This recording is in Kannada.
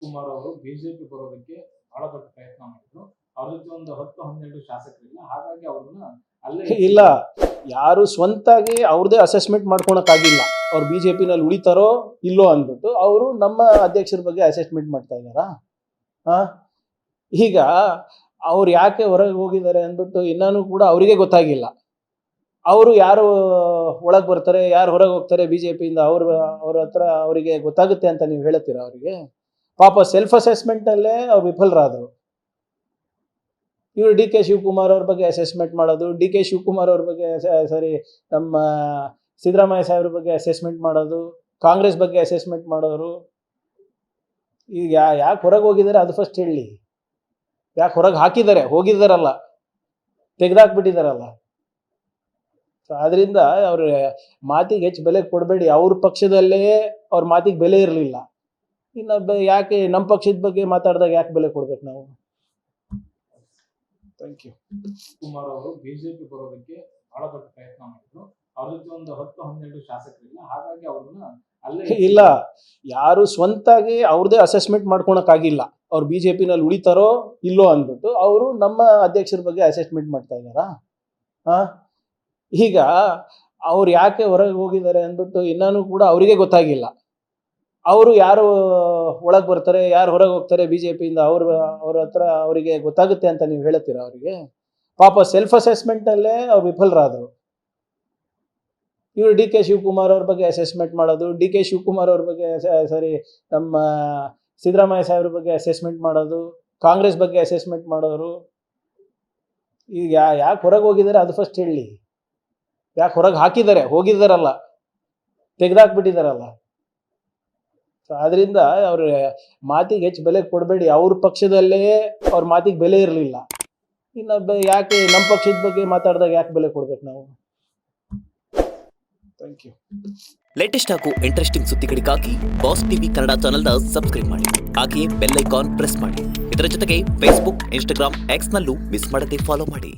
ಕುಮಾರ್ ಅವರು ಬಿಜೆಪಿ ಬರೋದಕ್ಕೆ ಬಹಳ ದೊಡ್ಡ ಪ್ರಯತ್ನ ಮಾಡಿದ್ರು. ಅವ್ರ ಜೊತೆ ಒಂದು 10-12 ಶಾಸಕರಿಲ್ಲ, ಹಾಗಾಗಿ ಅವ್ರನ್ನ ಅಲ್ಲೇ ಇಲ್ಲ, ಯಾರು ಸ್ವಂತಾಗಿ ಅವ್ರದೇ ಅಸೆಸ್ಮೆಂಟ್ ಮಾಡ್ಕೊಳಕ್ಕಾಗಿಲ್ಲ. ಅವ್ರು ಬಿಜೆಪಿನಲ್ಲಿ ಉಳಿತಾರೋ ಇಲ್ಲೋ ಅಂದ್ಬಿಟ್ಟು ಅವರು ನಮ್ಮ ಅಧ್ಯಕ್ಷರ ಬಗ್ಗೆ ಅಸೆಸ್ಮೆಂಟ್ ಮಾಡ್ತಾ ಇದ್ದಾರಾ? ಈಗ ಅವ್ರು ಯಾಕೆ ಹೊರಗೆ ಹೋಗಿದ್ದಾರೆ ಅಂದ್ಬಿಟ್ಟು ಇನ್ನೂ ಕೂಡ ಅವರಿಗೆ ಗೊತ್ತಾಗಿಲ್ಲ. ಅವರು ಯಾರು ಒಳಗೆ ಬರ್ತಾರೆ, ಯಾರು ಹೊರಗೆ ಹೋಗ್ತಾರೆ ಬಿಜೆಪಿಯಿಂದ ಅವ್ರ ಹತ್ರ ಅವರಿಗೆ ಗೊತ್ತಾಗುತ್ತೆ ಅಂತ ನೀವು ಹೇಳ್ತೀರಾ? ಅವರಿಗೆ ಪಾಪ ಸೆಲ್ಫ್ ಅಸೆಸ್ಮೆಂಟಲ್ಲೇ ಅವ್ರು ವಿಫಲರಾದರು. ಇವರು ಡಿ ಕೆ ಶಿವಕುಮಾರ್ ಅವ್ರ ಬಗ್ಗೆ ಅಸೆಸ್ಮೆಂಟ್ ಮಾಡೋದು, ಡಿ ಕೆ ಶಿವಕುಮಾರ್ ಅವ್ರ ಬಗ್ಗೆ ನಮ್ಮ ಸಿದ್ದರಾಮಯ್ಯ ಸಾಹೇಬ್ರ ಬಗ್ಗೆ ಅಸೆಸ್ಮೆಂಟ್ ಮಾಡೋದು, ಕಾಂಗ್ರೆಸ್ ಬಗ್ಗೆ ಅಸೆಸ್ಮೆಂಟ್ ಮಾಡೋರು. ಈಗ ಯಾಕೆ ಹೊರಗೆ ಹೋಗಿದ್ದಾರೆ ಅದು ಫಸ್ಟ್ ಹೇಳಿ. ಯಾಕೆ ಹೊರಗೆ ಹಾಕಿದ್ದಾರೆ? ಹೋಗಿದ್ದಾರಲ್ಲ, ತೆಗೆದಾಕ್ಬಿಟ್ಟಿದ್ದಾರಲ್ಲ. ಸೊ ಅದರಿಂದ ಅವ್ರ ಮಾತಿಗೆ ಹೆಚ್ಚು ಬೆಲೆ ಕೊಡಬೇಡಿ. ಅವ್ರ ಪಕ್ಷದಲ್ಲೇ ಅವ್ರ ಮಾತಿಗೆ ಬೆಲೆ ಇರಲಿಲ್ಲ, ಇನ್ನು ಯಾಕೆ ನಮ್ಮ ಪಕ್ಷದ ಬಗ್ಗೆ ಮಾತಾಡಿದಾಗ ಯಾಕೆ ಬೆಲೆ ಕೊಡ್ಬೇಕು ನಾವು? Thank you. ಕುಮಾರ್ ಅವರು ಬಿಜೆಪಿ ಬರೋದಕ್ಕೆ ಬಹಳ ದೊಡ್ಡ ಪ್ರಯತ್ನ ಮಾಡಿದ್ರು. ಅವ್ರ ಜೊತೆ ಒಂದು 10-12 ಶಾಸಕರಿಲ್ಲ, ಹಾಗಾಗಿ ಅವ್ರನ್ನ ಅಲ್ಲೇ ಇಲ್ಲ, ಯಾರು ಸ್ವಂತಾಗಿ ಅವ್ರದೇ ಅಸೆಸ್ಮೆಂಟ್ ಮಾಡ್ಕೊಳಕ್ಕಾಗಿಲ್ಲ. ಅವ್ರು ಬಿಜೆಪಿನಲ್ಲಿ ಉಳಿತಾರೋ ಇಲ್ಲೋ ಅಂದ್ಬಿಟ್ಟು ಅವರು ನಮ್ಮ ಅಧ್ಯಕ್ಷರ ಬಗ್ಗೆ ಅಸೆಸ್ಮೆಂಟ್ ಮಾಡ್ತಾ ಇದ್ದಾರಾ? ಈಗ ಅವ್ರು ಯಾಕೆ ಹೊರಗೆ ಹೋಗಿದ್ದಾರೆ ಅಂದ್ಬಿಟ್ಟು ಇನ್ನೂ ಕೂಡ ಅವರಿಗೆ ಗೊತ್ತಾಗಿಲ್ಲ. ಅವರು ಯಾರು ಒಳಗೆ ಬರ್ತಾರೆ, ಯಾರು ಹೊರಗೆ ಹೋಗ್ತಾರೆ ಬಿಜೆಪಿಯಿಂದ ಅವ್ರ ಹತ್ರ ಅವರಿಗೆ ಗೊತ್ತಾಗುತ್ತೆ ಅಂತ ನೀವು ಹೇಳ್ತೀರಾ? ಅವರಿಗೆ ಪಾಪ ಸೆಲ್ಫ್ ಅಸೆಸ್ಮೆಂಟಲ್ಲೇ ಅವ್ರು ವಿಫಲರಾದರು. ಇವರು ಡಿ ಕೆ ಶಿವಕುಮಾರ್ ಅವ್ರ ಬಗ್ಗೆ ಅಸೆಸ್ಮೆಂಟ್ ಮಾಡೋದು, ಡಿ ಕೆ ಶಿವಕುಮಾರ್ ಅವ್ರ ಬಗ್ಗೆ ನಮ್ಮ ಸಿದ್ದರಾಮಯ್ಯ ಸಾಹೇಬ್ರ ಬಗ್ಗೆ ಅಸೆಸ್ಮೆಂಟ್ ಮಾಡೋದು, ಕಾಂಗ್ರೆಸ್ ಬಗ್ಗೆ ಅಸೆಸ್ಮೆಂಟ್ ಮಾಡೋರು. ಈಗ ಯಾಕೆ ಹೊರಗೆ ಹೋಗಿದ್ದಾರೆ ಅದು ಫಸ್ಟ್ ಹೇಳಿ. ಯಾಕೆ ಹೊರಗೆ ಹಾಕಿದ್ದಾರೆ? ಹೋಗಿದ್ದಾರಲ್ಲ, ತೆಗೆದಾಕ್ಬಿಟ್ಟಿದ್ದಾರಲ್ಲ. ಸೊ ಅದರಿಂದ ಅವ್ರ ಮಾತಿಗೆ ಹೆಚ್ಚು ಬೆಲೆ ಕೊಡಬೇಡಿ. ಅವ್ರ ಪಕ್ಷದಲ್ಲೇ ಅವ್ರ ಮಾತಿಗೆ ಬೆಲೆ ಇರಲಿಲ್ಲ, ಇನ್ನು ಯಾಕೆ ನಮ್ಮ ಪಕ್ಷದ ಬಗ್ಗೆ ಮಾತಾಡಿದಾಗ ಯಾಕೆ ಬೆಲೆ ಕೊಡ್ಬೇಕು ನಾವು? Thank you. ಲೇಟೆಸ್ಟ್ ಹಾಗೂ ಇಂಟ್ರೆಸ್ಟಿಂಗ್ ಸುದ್ದಿಗಳಿಗಾಗಿ ಬಾಸ್ ಟಿವಿ ಕನ್ನಡ ಚಾನೆಲ್ನ ಸಬ್ಸ್ಕ್ರೈಬ್ ಮಾಡಿ, ಹಾಗೆಯೇ ಬೆಲ್ ಐಕಾನ್ ಪ್ರೆಸ್ ಮಾಡಿ. ಇದರ ಜೊತೆಗೆ ಫೇಸ್ಬುಕ್, ಇನ್ಸ್ಟಾಗ್ರಾಮ್, ಎಕ್ಸ್ನಲ್ಲೂ ಮಿಸ್ ಮಾಡದೆ ಫಾಲೋ ಮಾಡಿ.